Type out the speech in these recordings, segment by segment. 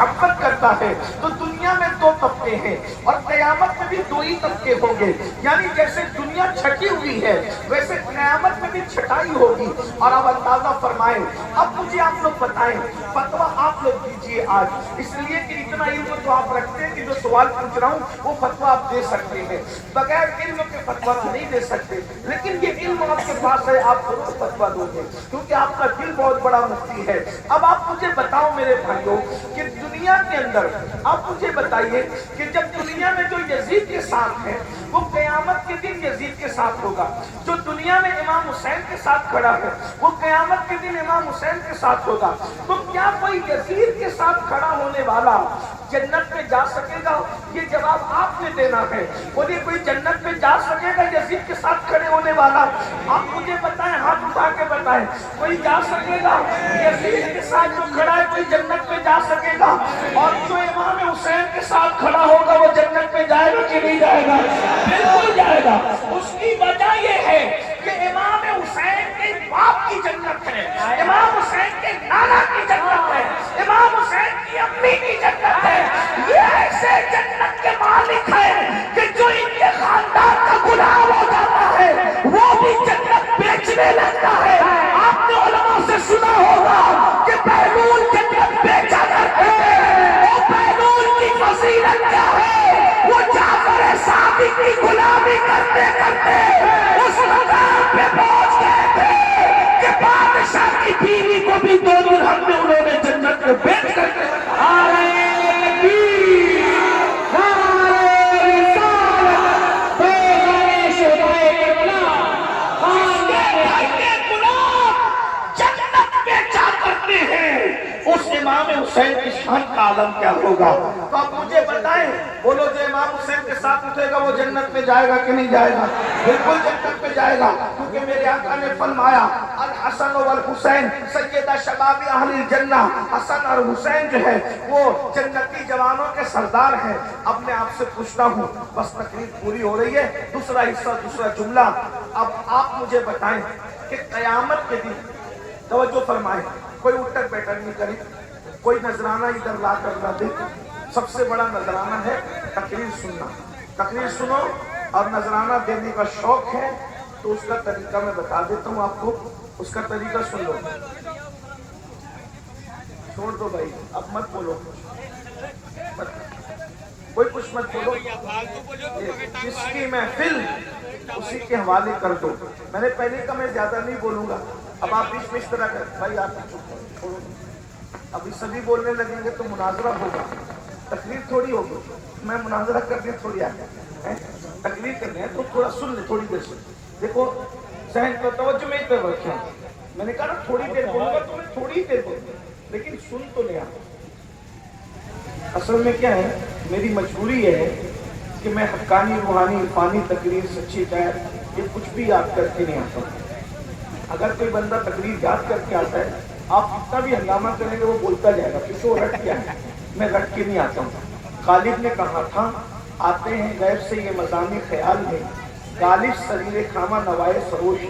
محبت کرتا ہے تو دنیا میں دو طبقے ہیں اور قیامت میں بھی دو ہی طبقے ہوں گے. یعنی جیسے دنیا چھٹی ہوئی ہے ویسے قیامت میں بھی چھٹائی ہوگی. اور اب اندازہ فرمائیں, اب مجھے آپ لوگ بتائیں, فتویٰ آپ لوگ دیجیے آج, اس لیے کہ اتنا علم تو آپ رکھتے ہیں کہ جو سوال پوچھ رہا ہوں وہ فتویٰ آپ دے سکتے ہیں. بغیر علم کے فتویٰ نہیں دے سکتے, لیکن یہ علم آپ کے پاس ہے, آپ ضرور فتویٰ دو گے کیونکہ آپ کا دل بہت بڑا مفتی ہے. اب آپ مجھے بتاؤ میرے بھائیوں کہ دنیا کے اندر آپ مجھے بتائیے کہ جب دنیا میں جو یزید کے ساتھ ہے وہ قیامت کے دن یزید کے ساتھ ہوگا. جو دنیا میں امام حسین کے ساتھ کھڑا ہے وہ قیامت کے دن امام حسین کے ساتھ ہوگا. تو کیا کوئی یزید کے ساتھ کھڑا ہونے والا جنت میں جا سکے گا؟ یہ جواب آپ نے دینا ہے. بولیے کوئی جنت میں جا سکے گا یزید کے ساتھ کھڑے ہونے والا؟ آپ مجھے بتائیں, ہاتھ اٹھا کے بتائیں, کوئی جا سکے گا یزید کے ساتھ جو کھڑا ہے کوئی جنت میں جا سکے گا؟ اور جو امام حسین کے ساتھ کھڑا ہوگا وہ جنت میں جائے گا کہ نہیں جائے گا؟ بالکل جائے گا. اس کی وجہ یہ ہے کہ امام حسین کے باپ کی جنت ہے, امام حسین کے نانا کی جنت ہے, امام حسین کی امی کی جنت ہے. یہ ایسے جنت کے مالک ہیں کہ جو ان کے خاندان کا غلام ہو جاتا ہے وہ بھی جنت بیچنے لگتا ہے. آپ نے علماء سے سنا ہوگا کہ بہلول جنت بیچا کرتے ہیں. وہ بہلول کی فضیلت کیا ہے؟ وہ جعفر صادق کی غلامی کرتے کرتے اس مقام پہ پہنچ گئے تھے کہ بادشاہ کی بیوی کو بھی 2 درہم میں انہوں نے جنت میں بیچ کر کے اس امام حسین کی شان کا عالم کیا ہوگا؟ تو آپ مجھے بتائیں, بولو جو امام حسین کے ساتھ اٹھے گا وہ جنت میں جائے گا کہ نہیں جائے گا؟ بالکل جنت میں جائے گا, کیونکہ میرے آقا نے فرمایا الحسن والحسین سیدہ شباب اہل الجنہ. حسن اور حسین جو ہے وہ جنتی جوانوں کے سردار ہیں. اب میں آپ سے پوچھتا ہوں, بس تقریر پوری ہو رہی ہے, دوسرا حصہ دوسرا جملہ. اب آپ مجھے بتائیں کہ قیامت کے دن, توجہ فرمائیں, کوئی اٹھک بیٹھک نہیں کرے, کوئی نذرانہ ادھر لا کر نہ دے. سب سے بڑا نذرانہ ہے تقریر سننا. تقریر سنو, اور نذرانہ دینے کا شوق ہے تو اس کا طریقہ میں بتا دیتا ہوں آپ کو, اس کا طریقہ سن لو. چھوڑ دو بھائی, اب مت بولو, کوئی کچھ مت بولو, جس کی محفل اسی کے حوالے کر دو. میں نے پہلے کہا میں زیادہ نہیں بولوں گا, اب آپ بیچ میں اس طرح کر, بھائی آپ چھوڑو, ابھی سبھی بولنے لگیں گے تو مناظرہ ہوگا. تقریر تھوڑی ہوگی, میں مناظرہ کرنے تھوڑی آیا, تقریر کرنے ہیں تو تھوڑا سن لے, تھوڑی دیر سن. دیکھو ذہن کو توجہ میں ادھر رکھیں, میں نے کہا نا تھوڑی دیر بولوں گا تو میں تھوڑی دیر بولوں گا, لیکن سن تو لے. اصل میں کیا ہے, میری مجبوری ہے کہ میں حقانی روحانی عرفانی تقریر سچی چاہے یہ کچھ بھی یاد کر کے نہیں آتا ہوں. اگر کوئی بندہ تقریر یاد کر کے آتا ہے, آپ کتنا بھی ہنگامہ کریں گے وہ بولتا جائے گا کیونکہ وہ رٹ کیا ہے. میں رٹ کے نہیں آتا ہوں. غالب نے کہا تھا آتے ہیں غیب سے یہ مضامین خیال میں, غالب سریر خامہ نوائے سروش.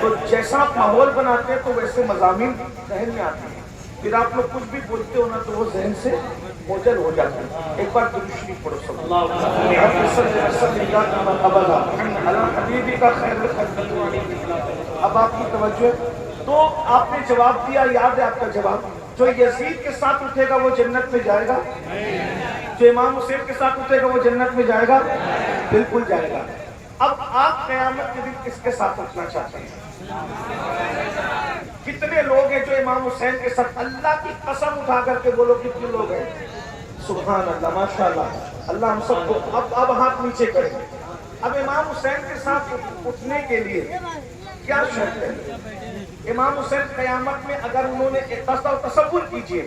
تو جیسا آپ ماحول بناتے ہیں تو ویسے مضامین ذہن میں آتے ہیں, پھر آپ لوگ کچھ بھی بولتے ہو نا تو وہ ذہن سے اوجل ہو جاتا ہے. ایک بار درود شریف پڑھو سب. اب آپ کی توجہ, تو آپ نے جواب دیا, یاد ہے آپ کا جواب, جو یزید کے ساتھ اٹھے گا وہ جنت میں جائے گا, جو امام حسین کے ساتھ اٹھے گا وہ جنت میں جائے گا, بالکل جائے گا. اب آپ قیامت کے دن کس کے ساتھ اٹھنا چاہتے ہیں؟ کتنے لوگ ہیں جو امام حسین کے ساتھ, اللہ کی قسم اٹھا کر کے بولو کتنے لوگ ہیں؟ سبحان اللہ, ماشاءاللہ, اللہ ہم سب کو. اب ہاتھ نیچے کریں. اب امام حسین کے ساتھ اٹھنے کے لیے کیا شرط ہے؟ امام حسین قیامت میں اگر انہوں نے تصور کیجئے,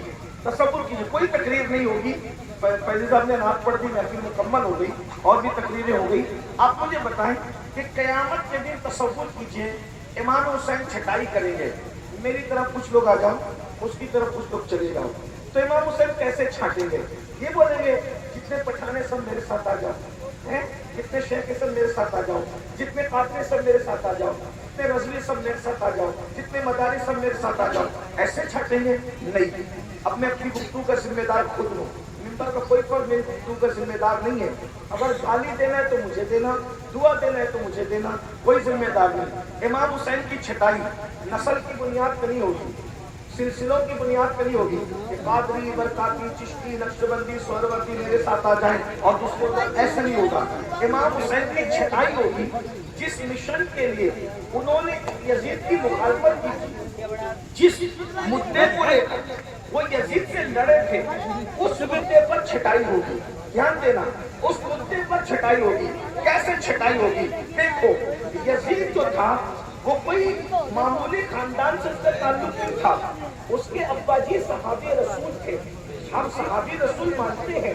کوئی تقریر نہیں ہوگی, فیضی صاحب نے نعت پڑھ دی, محفل مکمل ہو گئی, اور بھی تقریریں ہو گئی. آپ مجھے بتائیں کہ قیامت کے دن تصور کیجئے امام حسین چھٹائی کریں گے, میری طرف کچھ لوگ آ جاؤ, اس کی طرف کچھ لوگ چلے جاؤ, تو امام حسین کیسے چھانٹیں گے؟ یہ بولیں گے جتنے پٹھانے سب میرے ساتھ آ جاؤ, جتنے شیخ سب میرے ساتھ آ جاؤ, جتنے قاتل سب میرے ساتھ آ جاؤ, جتنے رضوی سب میرے ساتھ آ جاؤ, جتنے مداری سب میرے ساتھ آ جاؤ. ایسے چھانٹیں گے؟ نہیں. اب میں اپنی گفتگو کا ذمہ دار خود ہوں، ممبر کا کوئی فرد میری گفتگو کا ذمہ دار نہیں ہے. اگر گالی دینا ہے تو مجھے دینا، دعا دینا ہے تو مجھے دینا، کوئی ذمہ دار نہیں. امام حسین کی چھٹائی نسل کی بنیاد پہ نہیں ہوگی، سلسلوں کی بنیاد پہ نہیں ہوگی کہ قادری، برکاتی، چشتی، نقشبندی، سہروردی میرے ساتھ آ جائیں اور دوسروں کو، ایسا نہیں ہوگا. امام حسین کی چھٹائی ہوگی جس مشن کے لیے انہوں نے یزید کی مخالفت کی تھی، جس مدعے کو لے کر وہ یزید سے لڑے تھے، اس مدعے پر چھٹائی ہوگی. دھیان دینا، اس مدعے پر چھٹائی ہوگی. کیسے چھٹائی ہوگی؟ دیکھو، یزید جو تھا وہ کوئی معمولی خاندان سے اس کا تعلق نہیں تھا. اس کے ابا جی صحابی رسول تھے. ہم صحابی رسول مانتے ہیں،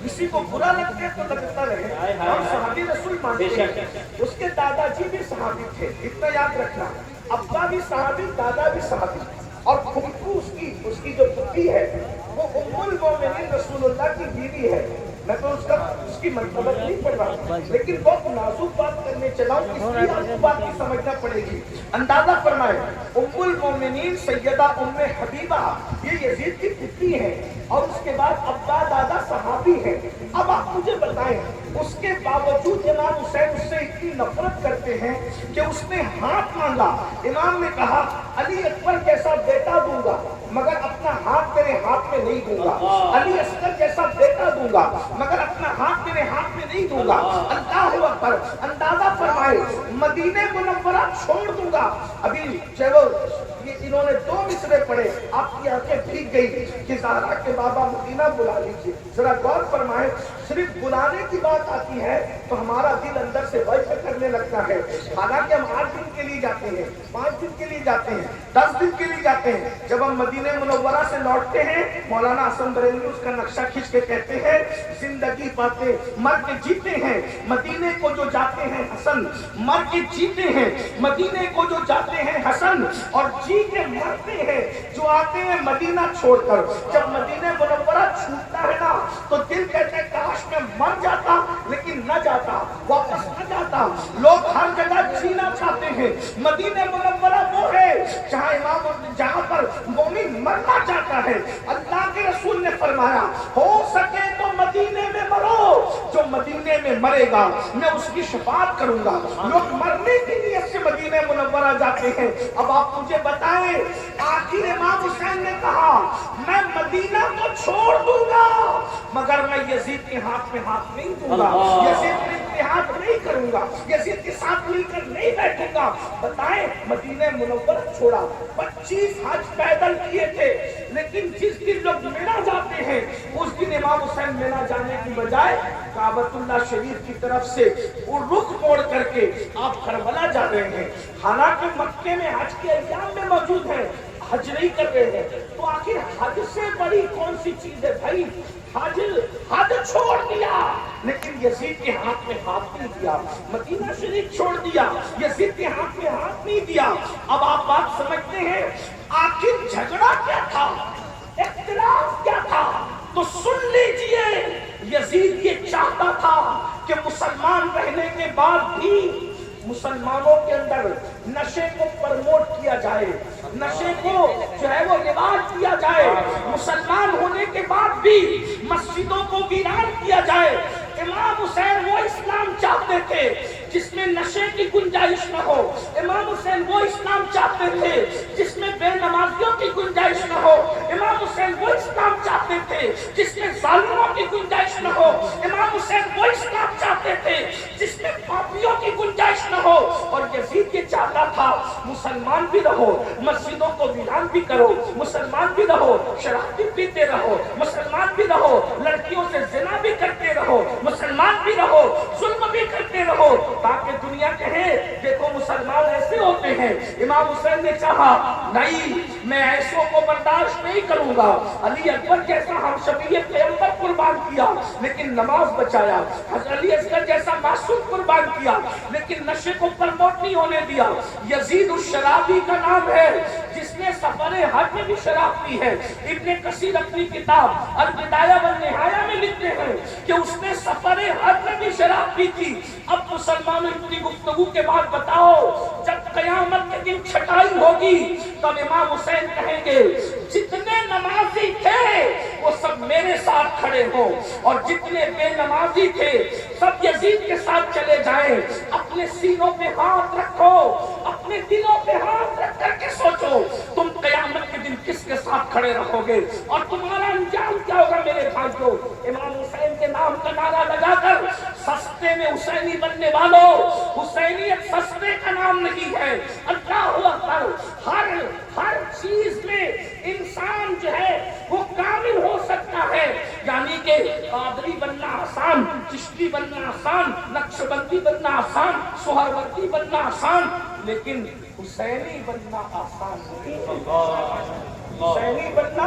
کسی کو برا لگتا ہے تو لگتا رہے، ہم صحابی رسول مانتے ہیں. اس کے دادا جی بھی صحابی تھے، اتنا یاد رکھنا. ابا بھی صحابی، دادا بھی صحابی. اور پھپھو اس کی جو پھپھی ہے وہ ام المومنین رسول اللہ کی بیوی ہے. میں تو اس کی مرتبت نہیں پڑھ رہا، لیکن بہت نازک بات کرنے چلا ہوں، اس لیے آپ کو بات کی سمجھنا پڑے گی. اندازہ فرمائے، ام المومنین سیدہ ام حبیبہ یہ یزید کی پھپھی ہے، اور اس کے بعد ابا دادا صحابی ہیں. اب آپ مجھے بتائیں، اس کے باوجود امام حسین اس سے اتنی نفرت کرتے ہیں کہ اس نے ہاتھ مانگا. امام نے کہا علی اکبر جیسا بیٹا دوں گا مگر اپنا ہاتھ تیرے ہاتھ میں نہیں دوں گا. علی اصغر جیسا بیٹا دوں گا مگر اپنا ہاتھ تیرے ہاتھ میں نہیں دوں گا. اللہ اکبر. اندازہ فرمائے، مدینہ منورہ چھوڑ دوں گا. ابھی چلو انہوں نے 2 مصرے پڑھے، آپ کی آنکھیں بھیگ گئی کہ زہرا کے بابا مدینہ بلا لیجیے. ذرا غور فرمائے، صرف بلانے کی بات آتی ہے تو ہمارا دل اندر سے وجد کرنے لگتا ہے. حالانکہ ہم 8 دن کے لیے جاتے ہیں، 5 دن کے لیے جاتے ہیں، 10 دن کے لیے جاتے ہیں. جب ہم مدینہ منورہ سے لوٹتے ہیں، مولانا حسن بریلوی اس کا نقشہ کھینچ کے کہتے ہیں زندگی پاتے مر کے جیتے ہیں مدینے کو جو جاتے ہیں حسن. مر کے جیتے ہیں مدینے کو جو جاتے ہیں حسن، اور جی کے مرتے ہیں جو آتے ہیں مدینہ چھوڑ کر. جب مدینہ منورہ چھوٹتا ہے نا تو دل کہتے ہیں کاش میں مر جاتا لیکن نہ جاتا، واپس نہ جاتا. لوگ ہر جگہ جینا چاہتے ہیں. مدینہ منورہ وہ ہے جہاں پر مومن مرنا چاہتا ہے. اللہ کے رسول نے فرمایا ہو سکے تو مدینے میں مرو، جو مدینے میں مرے گا میں اس کی شفاعت کروں گا. لوگ مرنے کی نیت سے مدینہ منورہ جاتے ہیں. اب آپ مجھے بتائیں، آخر امام حسین نے کہا میں مدینہ کو چھوڑ دوں گا مگر میں یزید کے ہاتھ میں ہاتھ نہیں دوں گا، یزید میں اتحاد نہیں کروں گا، یزید کے ساتھ مل کر نہیں بیٹھوں گا. بتائیں، مدینہ منورہ چھوڑا. 25 حج پیدل کیے تھے، لیکن جس دن لوگ مینا جاتے ہیں اس دن امام حسین مینا جانے کی بجائے کعبۃ اللہ شریف کی طرف سے وہ رخ موڑ کر کے آپ کربلا جا رہے ہیں. حالانکہ مکے میں حج کے ایام میں موجود ہیں، حج نہیں کر رہے ہیں. تو آخر حج سے بڑی کون سی چیز ہے بھائی؟ حج چھوڑ دیا لیکن یزید کے ہاتھ میں ہاتھ نہیں دیا. مدینہ شریف چھوڑ دیا، یزید کے ہاتھ میں ہاتھ نہیں دیا. اب آپ بات سمجھتے ہیں آخر جھگڑا کیا تھا، اختلاف کیا تھا؟ تو سن لیجئے، یزید یہ چاہتا تھا کہ مسلمان رہنے کے بعد بھی مسلمانوں کے اندر نشے کو پرموٹ کیا جائے، نشے کو جو ہے وہ رواج دیا جائے. مسلمان ہونے کے بعد بھی مسجدوں کو ویران کیا جائے. امام حسین وہ اسلام چاہتے تھے جس میں نشے کی گنجائش نہ ہو. امام حسین وہ اسلام چاہتے تھے جس میں بے نمازیوں کی گنجائش نہ ہو. امام حسین وہ اسلام چاہتے تھے جس میں ظالموں کی گنجائش نہ ہو. امام حسین وہ اسلام چاہتے تھے جس میں پاپیوں کی گنجائش نہ ہو. اور یزید یہ چاہتا تھا مسلمان بھی رہو، مسجدوں کو ویران بھی کرو، مسلمان بھی رہو، شراب بھی پیتے رہو، مسلمان بھی رہو، لڑکیوں سے زنا بھی کرتے رہو، مسلمان بھی رہو، ظلم بھی کرتے رہو، تاکہ دنیا کہے دیکھو مسلمان ایسے ہوتے ہیں. امام حسین نے کہا نہیں، میں ایسوں کو برداشت نہیں کروں گا. علی اکبر جیسا ہم شبیہ پیغمبر قربان کیا لیکن نماز بچایا. علی اصغر جیسا معصوم قربان کیا لیکن نشے کو پرموٹ نہیں ہونے دیا. یزید الشرابی کا نام ہے جس نے سفر حج میں بھی شراب پی ہے. ابن کثیر اپنی کتاب البدایہ والنہایہ میں لکھتے ہیں کہ اس نے سفر حج میں بھی شراب پی تھی. اب مسلمانوں اتنی گفتگو کے بعد بتاؤ، جب قیامت کے دن چھٹائی ہوگی تب امام حسین کہیں گے جتنے نمازی تھے وہ سب میرے ساتھ کھڑے ہوں اور جتنے بے نمازی تھے سب یزید کے ساتھ چلے جائیں. اپنے سینوں پہ ہاتھ رکھو, اپنے دلوں پہ ہاتھ رکھ کر کے سوچو تم قیامت کے دن کس کے ساتھ کھڑے رہو گے اور تمہارا انجام کیا ہوگا میرے بھائیو. امام حسین کے نام کا نعرہ لگا کر سستے میں حسینی بننے والوں, حسینیت سستے کا نام نہیں ہے. اللہ اکبر, ہر چیز میں انسان جو ہے وہ کامل ہو سکتا ہے. یعنی کہ قادری بننا آسان, چشتی بننا آسان, نقشبندی بننا آسان, سہروردی بننا آسان, لیکن حسینی بننا آسان نہیں. حسینی بننا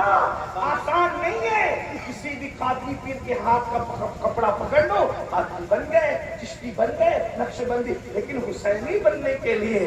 آسان نہیں ہے. کسی بھی قادری پیر کے ہاتھ کا کپڑا پکڑ لو, قادری بن گئے, چشتی بن گئے, نقشبندی. لیکن حسینی بننے کے لیے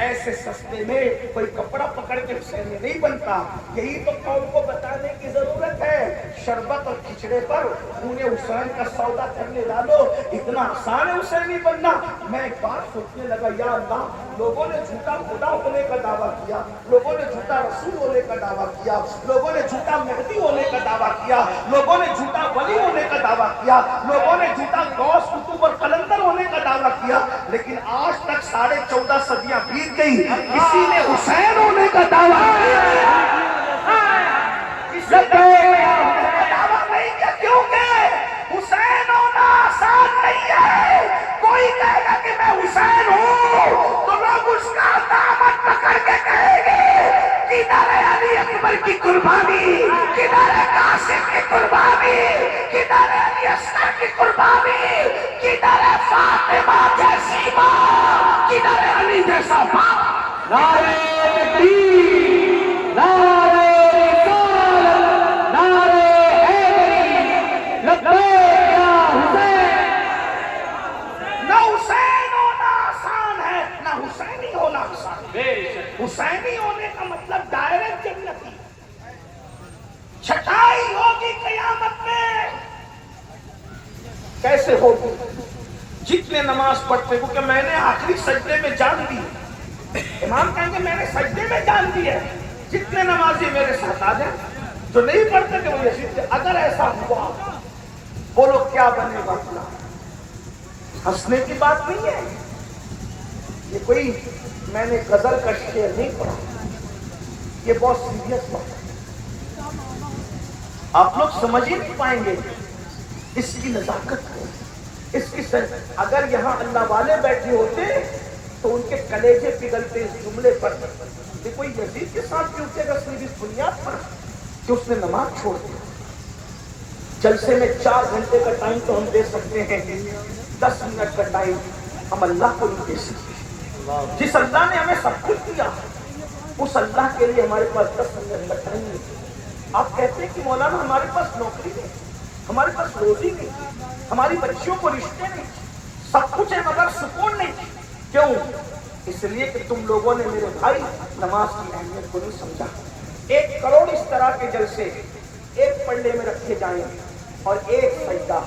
ایسے سستے میں کوئی کپڑا پکڑ کے حسینی نہیں بنتا. یہی تو قوم کو بتانے کی ضرورت ہے. شربت اور کھچڑے پر انہیں حسین کا سودا کرنے ڈالو, اتنا آسان ہے حسینی بننا. میں ایک بات سوچنے لگا, یا اللہ, لوگوں نے جھوٹا خدا ہونے کا دعویٰ کیا, لوگوں نے جھوٹا رسول ہونے کا دعویٰ کیا, لوگوں نے جھوٹا مہدی ہونے کا دعویٰ کیا, لوگوں نے جھوٹا ولی ہونے کا دعویٰ کیا, لوگوں نے جھوٹا غوث قطب اور قلندر ہونے کا دعویٰ کیا, لیکن آج تک 14.5 صدیاں بیت گئی, کسی نے حسین ہونے کا دعویٰ نہیں کیا. کیونکہ حسین ہونا آسان نہیں ہے. کوئی کہے گا کہ میں حسین ہوں تو لوگ اس کا دامن پکڑ کے کہیں گے کدھر ہے علی اکبر کی قربانی, کدھر ہے قاسم کی قربانی, کدھر ہے علی اصغر کی قربانی, کدھر ہے فاطمہ جیسی ماں, کدھر ہے علی جیسا باپ. نعرہ تکبیر, نعرہ رسالت, نعرہ حیدری, لبیک یا حسین. نہ حسین ہونا آسان ہے, نہ حسینی ہونا آسان ہے. حسینی ہونے کا مطلب ڈائریکٹ جنتی, چھٹائی ہوگی قیامت میں. کیسے ہوگی؟ جتنے نماز پڑھتے ہو کہ میں نے آخری سجدے میں جان دی, امام کہیں گے میں نے سجدے میں جان دی ہے, جتنے نمازی میرے ساتھ آ جائیں. جو نہیں پڑھتے کہ وہ یزید سے. اگر ایسا ہوا بولو کیا بنے گا؟ ہنسنے کی بات نہیں ہے یہ, کوئی میں نے غزل کا شعر نہیں پڑھا, یہ بہت سیریس بات ہے. آپ لوگ سمجھ ہی نہیں پائیں گے اس کی نزاکت کو, اس کی اگر یہاں اللہ والے بیٹھے ہوتے تو ان کے کلیجے پگھلتے اس جملے پر. یہ کوئی یزید کے ساتھ بھی اٹھے گا صرف اس بنیاد پر کہ اس نے نماز چھوڑ دیا. جلسے میں 4 گھنٹے کا ٹائم تو ہم دے سکتے ہیں, 10 منٹ کا ٹائم ہم اللہ کو نہیں دے سکتے. جس اللہ نے ہمیں سب کچھ دیا اس اللہ کے لیے ہمارے پاس 10 منٹ کا ٹائم نہیں. آپ کہتے ہیں کہ مولانا ہمارے پاس نوکری نہیں, ہمارے پاس روزی نہیں, ہماری بچیوں کو رشتے نہیں, سب کچھ ہے مگر سکون نہیں. کیوں؟ اس لیے کہ تم لوگوں نے میرے بھائی نماز کی اہمیت کو نہیں سمجھا. 1 کروڑ اس طرح کے جلسے ایک پلڑے میں رکھے جائیں اور ایک سجدہ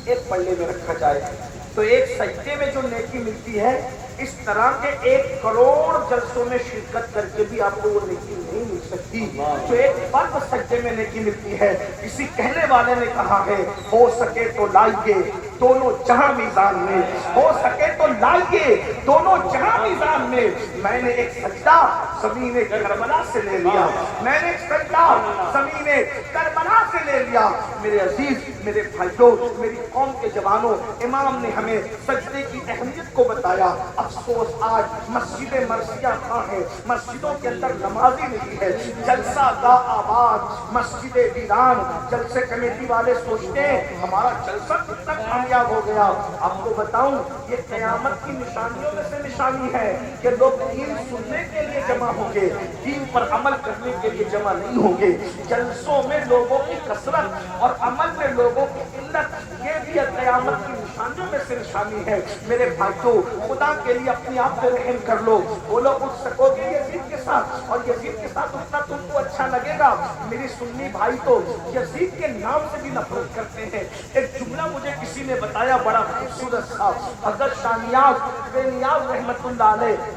ایک پلڑے میں رکھا جائے تو ایک سجدے میں جو نیکی ملتی ہے اس طرح کے 1 کروڑ جلسوں میں شرکت کر کے بھی آپ کو وہ نیکی نہیں مل سکتی جو ایک فرد سجدے میں نیکی ملتی ہے. کسی کہنے والے نے کہا ہے ہو سکے تو لائیے دونوں جہاں میزان میں, ہو سکے تو لائیے دونوں جہاں میزان میں. میں نے ایک سجدہ زمین کربلا سے لے لیا, میں نے ایک سجدہ زمین کربلا سے لے لیا. میرے عزیز, میرے بھائیوں, میری قوم کے جوانوں, امام نے ہمیں سجدے کی اہمیت کو بتایا. افسوس آج مسجد مرثیہ کہاں ہے, مسجدوں کے اندر نمازی نہیں ہے, جلسہ گاہ آباد, مسجد ویران. جلسے کمیٹی والے سوچتے ہیں ہمارا جلسہ کتنا کامیاب ہو گیا. آپ کو بتاؤں یہ قیامت کی نشانیوں میں سے نشانی ہے کہ لوگ دین سننے کے لیے جمع ہوں گے, دین پر عمل کرنے کے لیے جمع نہیں ہوں گے. جلسوں میں لوگوں کی کثرت اور عمل میں لوگوں کی قلت, یہ بھی قیامت کی نشانیوں میں سے نشانی ہے. میرے بھائیوں, خدا کے لیے اپنے آپ پہ رحم کر لو. وہ لوگ اٹھ سکو گے یزید کے ساتھ اور یزید کے ساتھ اٹھنا تم کو اچھا لگے گا. میری سنی بھائی تو یزید کے نام سے بھی نفرت کرتے ہیں. ایک جملہ مجھے کسی نے بتایا بڑا خوبصورت تھا. حضرت شاہ نیاز بے نیاز رحمت اللہ علیہ,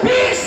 20